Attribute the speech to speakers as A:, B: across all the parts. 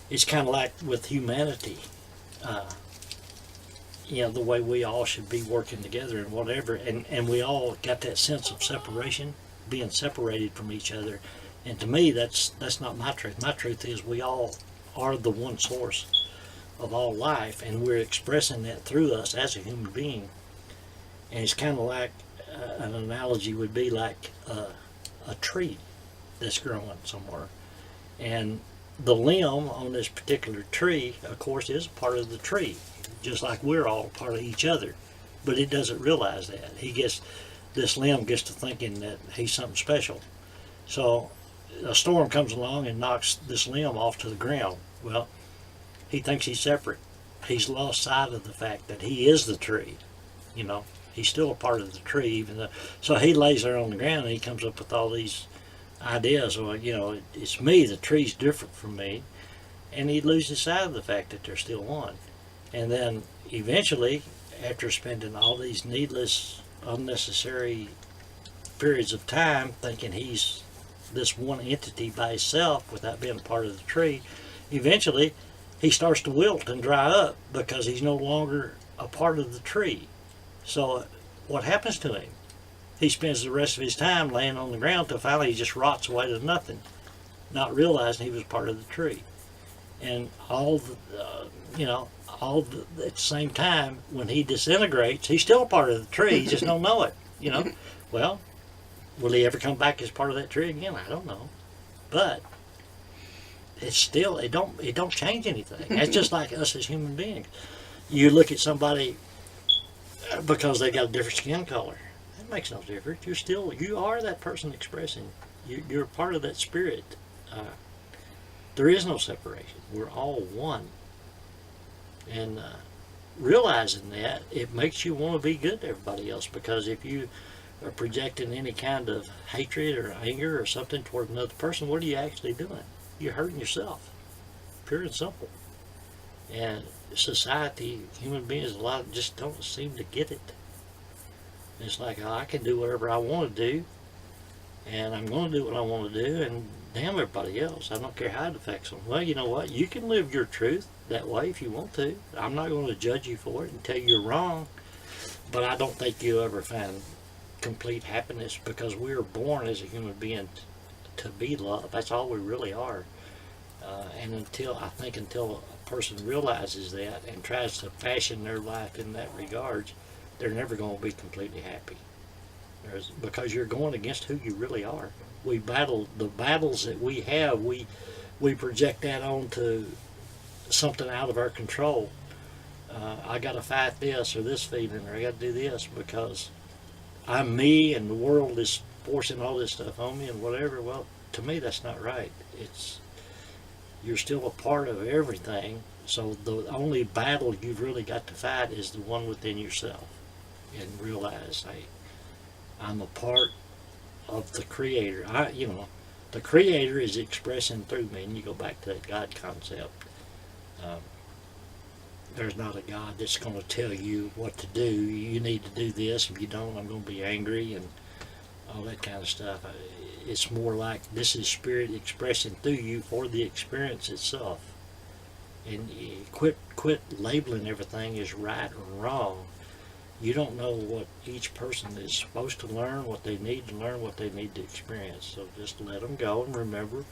A: It's kind of like with humanity. Uh, the way we all should be working together and whatever, and we all got that sense of separation, being separated from each other. And to me, that's not my truth. My truth is we all are the one source of all life, and we're expressing that through us as a human being. And it's kind of like an analogy would be like a tree that's growing somewhere, and the limb on this particular tree, of course, is part of the tree, just like we're all part of each other. But it doesn't realize that. This limb gets to thinking that he's something special. So a storm comes along and knocks this limb off to the ground. Well, he thinks he's separate. He's lost sight of the fact that he is the tree. He's still a part of the tree, even though. So he lays there on the ground and he comes up with all these ideas. Well, it's me. The tree's different from me, and he loses sight of the fact that they're still one. And then eventually, after spending all these needless, unnecessary periods of time thinking he's this one entity by himself without being part of the tree, eventually he starts to wilt and dry up because he's no longer a part of the tree. So what happens to him? He spends the rest of his time laying on the ground till finally he just rots away to nothing, not realizing he was part of the tree. And at the same time, when he disintegrates, he's still a part of the tree. He just don't know it. Well, will he ever come back as part of that tree again? I don't know, but it's still it don't change anything. It's just like us as human beings. You look at somebody because they got a different skin color. That makes no difference. You are that person expressing. You're part of that spirit. There is no separation. We're all one. And realizing that, it makes you want to be good to everybody else, because if you are projecting any kind of hatred or anger or something toward another person, what are you actually doing? You're hurting yourself, pure and simple. And society, human beings, a lot just don't seem to get it. It's like, oh, I can do whatever I want to do, and I'm going to do what I want to do, and damn everybody else. I don't care how it affects them. Well, you know what? You can live your truth that way if you want to. I'm not going to judge you for it and tell you you're wrong, but I don't think you'll ever find complete happiness, because we are born as a human being to be loved. That's all we really are. And until a person realizes that and tries to fashion their life in that regard, they're never going to be completely happy. Because you're going against who you really are. We battle the battles that we have. We project that onto something out of our control. I got to fight this or this feeling, or I got to do this because I'm me, and the world is forcing all this stuff on me and whatever. Well, to me, that's not right. You're still a part of everything. So the only battle you've really got to fight is the one within yourself, and realize, hey, I'm a part of the Creator. The Creator is expressing through me, and you go back to that God concept. There's not a God that's going to tell you what to do. You need to do this. If you don't, I'm going to be angry and all that kind of stuff. It's more like this is Spirit expressing through you for the experience itself. And quit labeling everything as right or wrong. You don't know what each person is supposed to learn, what they need to learn, what they need to experience. So just let them go, and remember,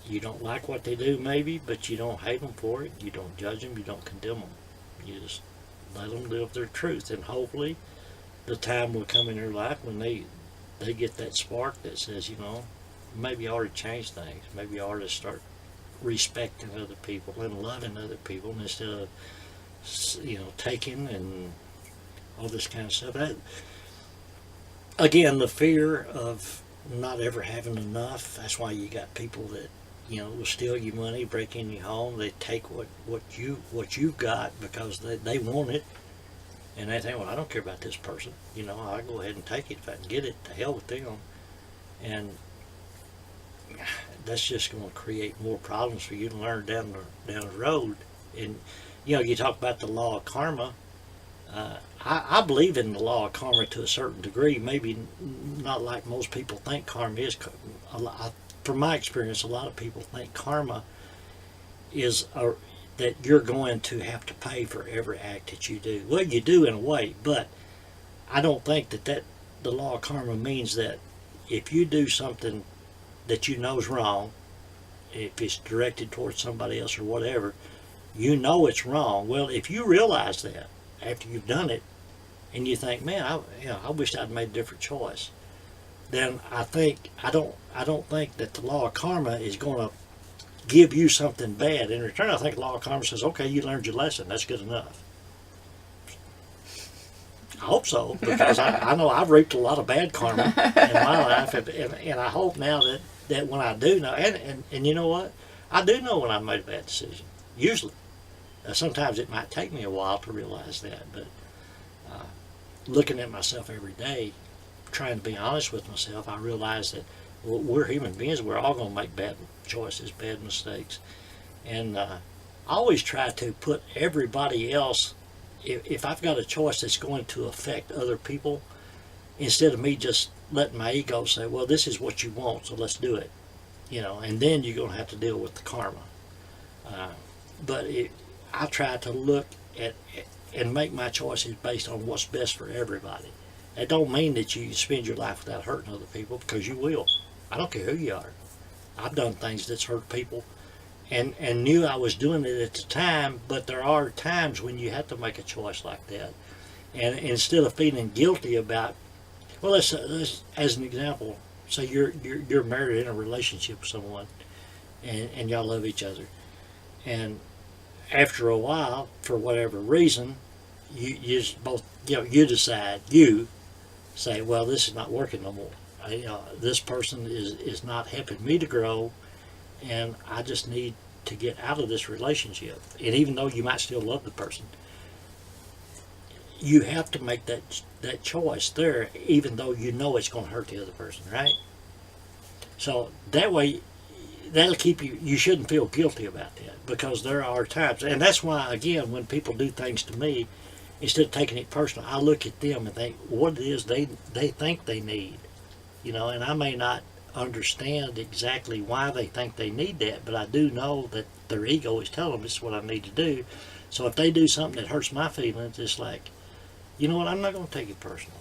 A: you don't like what they do maybe, but you don't hate them for it. You don't judge them. You don't condemn them. You just let them live their truth. And hopefully the time will come in their life when they get that spark that says, maybe I ought to change things. Maybe I ought to start respecting other people and loving other people instead of taking and all this kind of stuff. Again, the fear of not ever having enough. That's why you got people that will steal your money, break in your home. They take what you've got because they want it, and they think, well, I don't care about this person. I'll go ahead and take it if I can get it. To hell with them. And that's just going to create more problems for you to learn down the road. And you talk about the law of karma. I believe in the law of karma to a certain degree. Maybe not like most people think karma is. I from my experience, a lot of people think karma is that you're going to have to pay for every act that you do. Well, you do in a way, but I don't think that the law of karma means that if you do something that you know is wrong, if it's directed towards somebody else or whatever, you know it's wrong. Well, if you realize that after you've done it, and you think, man, I wish I'd made a different choice, then I don't think that the law of karma is going to give you something bad in return. I think the law of karma says, okay, you learned your lesson. That's good enough. I hope so, because I know I've reaped a lot of bad karma in my life, and I hope now that when I do know, and you know what? I do know when I've made a bad decision, usually. Sometimes it might take me a while to realize that, but looking at myself every day, trying to be honest with myself, I realize that we're human beings. We're all going to make bad choices, bad mistakes. And I always try to put everybody else, if I've got a choice that's going to affect other people, instead of me just letting my ego say, well, this is what you want, so let's do it. And then you're going to have to deal with the karma. But I try to look at and make my choices based on what's best for everybody. That don't mean that you spend your life without hurting other people, because you will. I don't care who you are. I've done things that's hurt people and knew I was doing it at the time, but there are times when you have to make a choice like that. And instead of feeling guilty about, well, let's as an example, say you're married in a relationship with someone and y'all love each other. And after a while, for whatever reason, you both, you decide, you say, well, this is not working no more. This person is not helping me to grow, and I just need to get out of this relationship. And even though you might still love the person, you have to make that choice there, even though you know it's going to hurt the other person, right? So that way, that'll keep you shouldn't feel guilty about that, because there are times, and that's why, again, when people do things to me, instead of taking it personal, I look at them and think what it is they think they need, and I may not understand exactly why they think they need that, but I do know that their ego is telling them this is what I need to do. So if they do something that hurts my feelings, it's like, you know what, I'm not going to take it personal.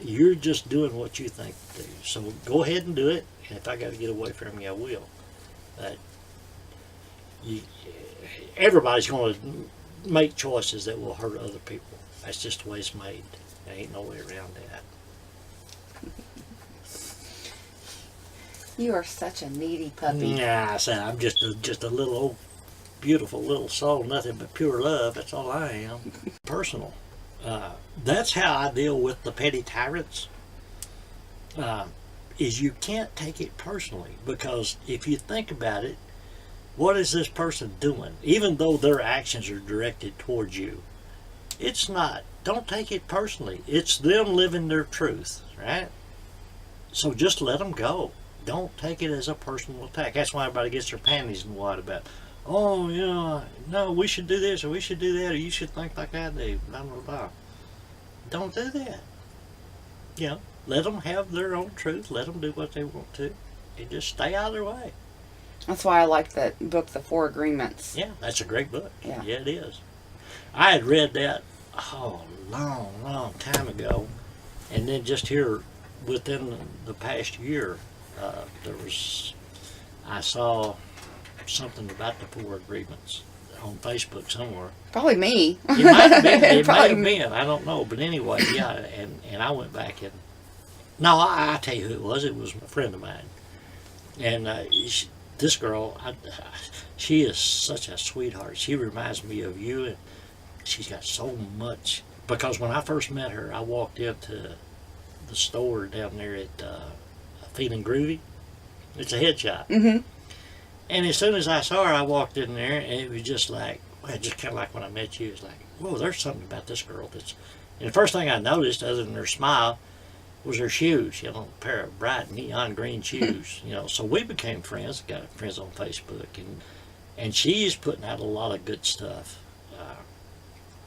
A: You're just doing what you think to do. So go ahead and do it, and if I got to get away from you, I will. But everybody's going to make choices that will hurt other people. That's just the way it's made. There ain't no way around that.
B: You are such a needy puppy.
A: Nah, I said I'm just a little old, beautiful little soul, nothing but pure love. That's all I am. Personal. That's how I deal with the petty tyrants. Is you can't take it personally, because if you think about it, what is this person doing? Even though their actions are directed towards you, it's not. Don't take it personally. It's them living their truth, right? So just let them go. Don't take it as a personal attack. That's why everybody gets their panties in a wad about, oh, no, we should do this or we should do that, or you should think like I do, blah, blah, blah. Don't do that. Let them have their own truth. Let them do what they want to, and just stay out of their way.
B: That's why I like that book, The Four Agreements.
A: Yeah, that's a great book.
B: Yeah,
A: it is. I had read that a long time ago, and then just here within the past year, I saw something about the Four Agreements on Facebook somewhere.
B: Probably me.
A: It might have been. It might have been. I don't know. But anyway, yeah. And I went back and I tell you who it was. It was a friend of mine. And this girl, she is such a sweetheart. She reminds me of you, and she's got so much. Because when I first met her, I walked into the store down there at Feeling Groovy. It's a head shop.
B: Mm-hmm.
A: And as soon as I saw her, I walked in there, and it was just like, well, just kind of like when I met you. It's like, whoa, there's something about this girl that's. And the first thing I noticed, other than her smile, was her shoes. She had a pair of bright neon green shoes. So we became friends. Got friends on Facebook, and she's putting out a lot of good stuff.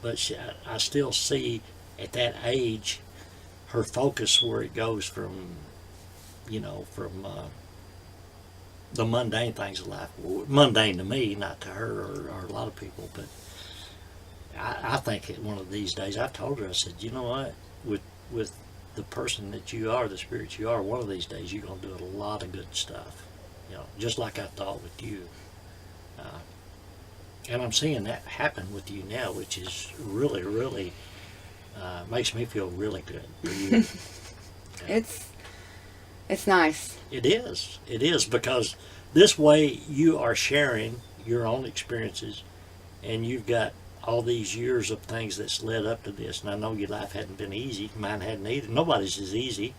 A: But I still see at that age her focus where it goes from the mundane things of life. Mundane to me, not to her or a lot of people, but I think one of these days, I told her, I said, you know what, with the person that you are, the spirit you are, one of these days you're going to do a lot of good stuff, just like I thought with you. And I'm seeing that happen with you now, which is really, really makes me feel really good for you.
B: It's nice.
A: It is, because this way you are sharing your own experiences, and you've got all these years of things that's led up to this. And I know your life hadn't been easy. Mine hadn't either. Nobody's is easy.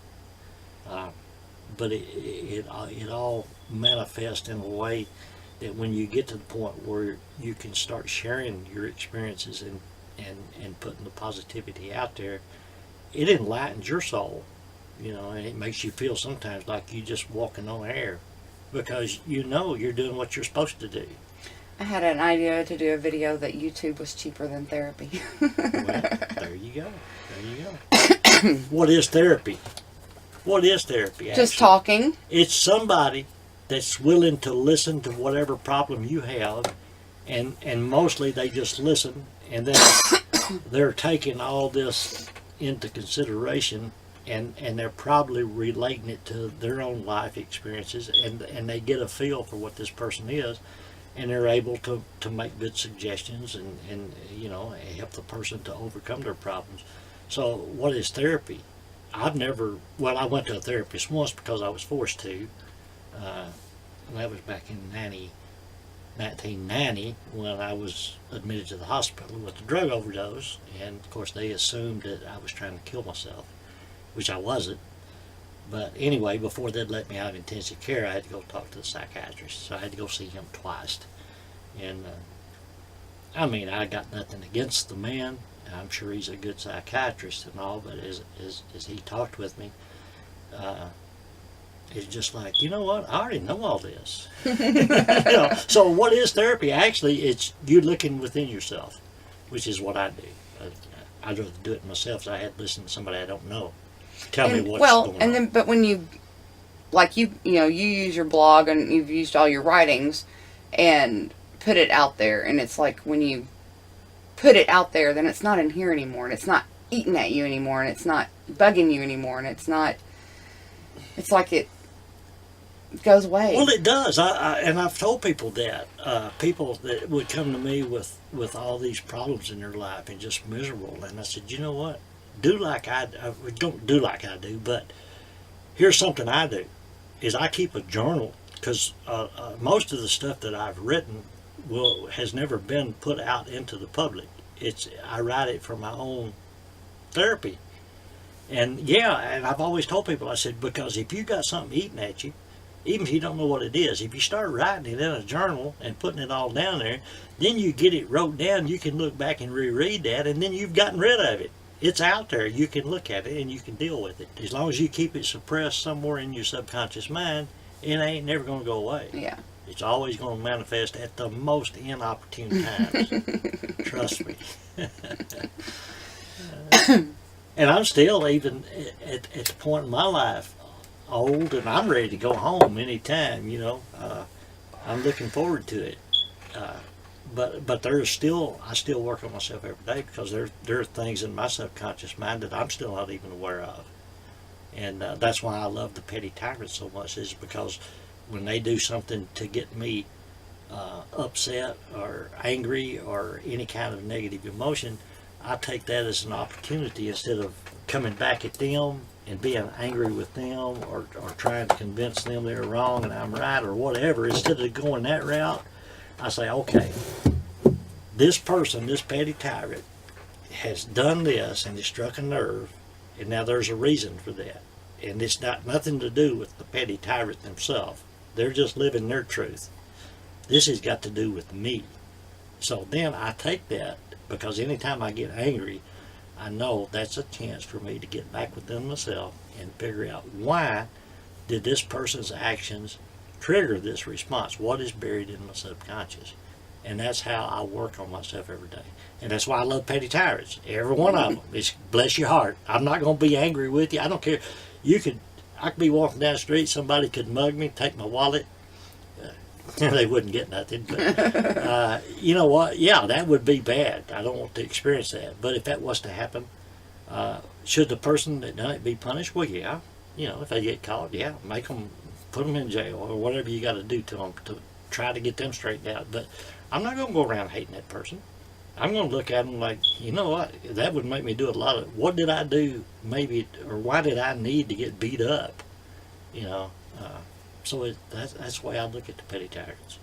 A: But it all manifests in a way that when you get to the point where you can start sharing your experiences and putting the positivity out there, it enlightens your soul, and it makes you feel sometimes like you're just walking on air, because you're doing what you're supposed to do.
B: I had an idea to do a video that YouTube was cheaper than therapy.
A: Well, there you go. What is therapy? What is therapy, actually?
B: Just talking.
A: It's somebody that's willing to listen to whatever problem you have, and mostly they just listen, and then they're taking all this into consideration, and they're probably relating it to their own life experiences, and they get a feel for what this person is, and they're able to make good suggestions and help the person to overcome their problems. So what is therapy? I went to a therapist once because I was forced to. And that was back in 1990 when I was admitted to the hospital with a drug overdose, and of course they assumed that I was trying to kill myself, which I wasn't. But anyway, before they'd let me out of intensive care, I had to go talk to the psychiatrist, so I had to go see him twice. And I got nothing against the man. I'm sure he's a good psychiatrist and all, but as he talked with me, it's just like, you know what, I already know all this. So what is therapy? Actually, it's you looking within yourself, which is what I do. I'd rather do it myself, so I had to listen to somebody I don't know tell me what's going on.
B: But when you use your blog and you've used all your writings and put it out there, and it's like when you put it out there, then it's not in here anymore, and it's not eating at you anymore, and it's not bugging you anymore, and it's like it goes away.
A: Well, it does. And I've told people that. People that would come to me with all these problems in their life and just miserable. And I said, you know what? Don't do like I do, but here's something I do, is I keep a journal, because most of the stuff that I've written has never been put out into the public. I write it for my own therapy. And and I've always told people, I said, because if you got something eating at you, even if you don't know what it is, if you start writing it in a journal and putting it all down there, then you get it wrote down, you can look back and reread that, and then you've gotten rid of it. It's out there. You can look at it and you can deal with it. As long as you keep it suppressed somewhere in your subconscious mind, it ain't never going to go away.
B: Yeah.
A: It's always going to manifest at the most inopportune times. Trust me. And I'm still, even at the point in my life, old, and I'm ready to go home anytime, I'm looking forward to it. But I still work on myself every day, because there are things in my subconscious mind that I'm still not even aware of. And that's why I love the Petty Tyrants so much, is because when they do something to get me upset or angry or any kind of negative emotion, I take that as an opportunity, instead of coming back at them and being angry with them or trying to convince them they're wrong and I'm right or whatever. Instead of going that route, I say, okay, this person, this petty tyrant, has done this and it struck a nerve, and now there's a reason for that. And it's got nothing to do with the petty tyrant themselves. They're just living their truth. This has got to do with me. So then I take that, because anytime I get angry, I know that's a chance for me to get back within myself and figure out, why did this person's actions trigger this response? What is buried in my subconscious? And that's how I work on myself every day. And that's why I love Petty Tyrants. Every one of them. It's bless your heart. I'm not going to be angry with you. I don't care. I could be walking down the street, somebody could mug me, take my wallet, They wouldn't get nothing. But you know what? Yeah, that would be bad. I don't want to experience that. But if that was to happen, should the person that done it be punished? Well, yeah. You know, if they get caught, yeah, make them, put them in jail or whatever you got to do to them to try to get them straightened out. But I'm not going to go around hating that person. I'm going to look at them like, you know what? That would make me do a lot of, what did I do maybe, or why did I need to get beat up? You know, so that's the way I look at the Petty Tyrants.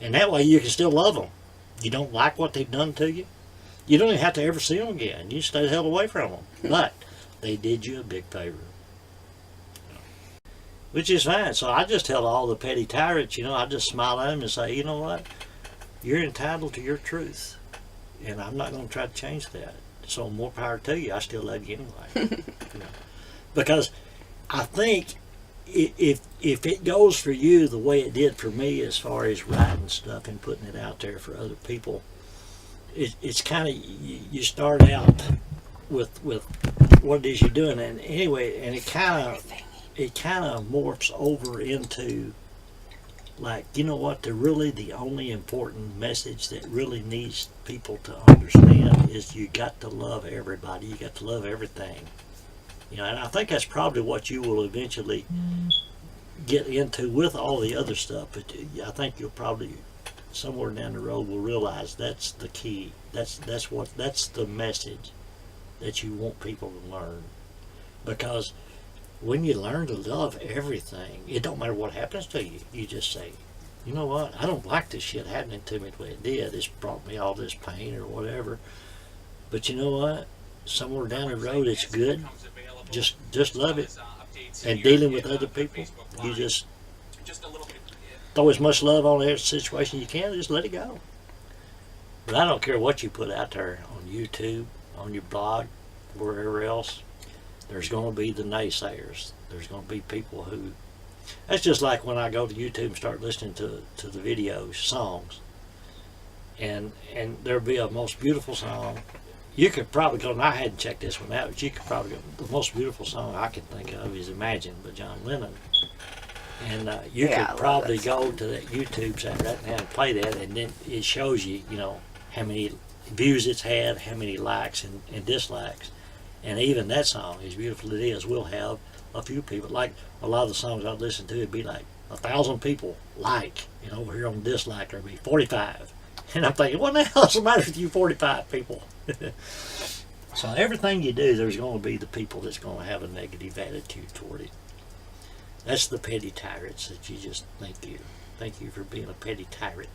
A: And that way you can still love them. You don't like what they've done to you, you don't even have to ever see them again. You stay the hell away from them. But they did you a big favor. Which is fine. So I just tell all the Petty Tyrants, you know, I just smile at them and say, you know what? You're entitled to your truth. And I'm not going to try to change that. So more power to you. I still love you anyway. You know? Because I think if it goes for you the way it did for me as far as writing stuff and putting it out there for other people, it's kind of, you start out with what it is you're doing. And anyway, and it kind of morphs over into, like, you know what, the only important message that really needs people to understand is you got to love everybody, you got to love everything. You know, and I think that's probably what you will eventually get into with all the other stuff, but I think you'll probably somewhere down the road will realize that's the key. That's the message that you want people to learn. Because when you learn to love everything, it don't matter what happens to you. You just say, you know what, I don't like this shit happening to me the way it did. It's brought me all this pain or whatever. But you know what? Somewhere down the road it's good. Just love it. And dealing with other people, you just throw as much love on every situation you can, just let it go. But I don't care what you put out there on YouTube, on your blog, wherever else. There's going to be the naysayers. There's going to be people who... That's just like when I go to YouTube and start listening to the videos, songs. And there'll be a most beautiful song. You could probably go, and I hadn't checked this one out, but you could probably go, the most beautiful song I can think of is Imagine by John Lennon. And you could probably go to that YouTube site right now and play that, and then it shows you, you know, how many views it's had, how many likes and dislikes. And even that song, as beautiful as it is, will have a few people. Like a lot of the songs I listen to, it'd be like 1,000 people like, and over here on dislike there'd be 45. And I'm thinking, what the hell's the matter with you 45 people? So everything you do, there's going to be the people that's going to have a negative attitude toward it. That's the Petty Tyrants that you just thank you. Thank you for being a petty tyrant.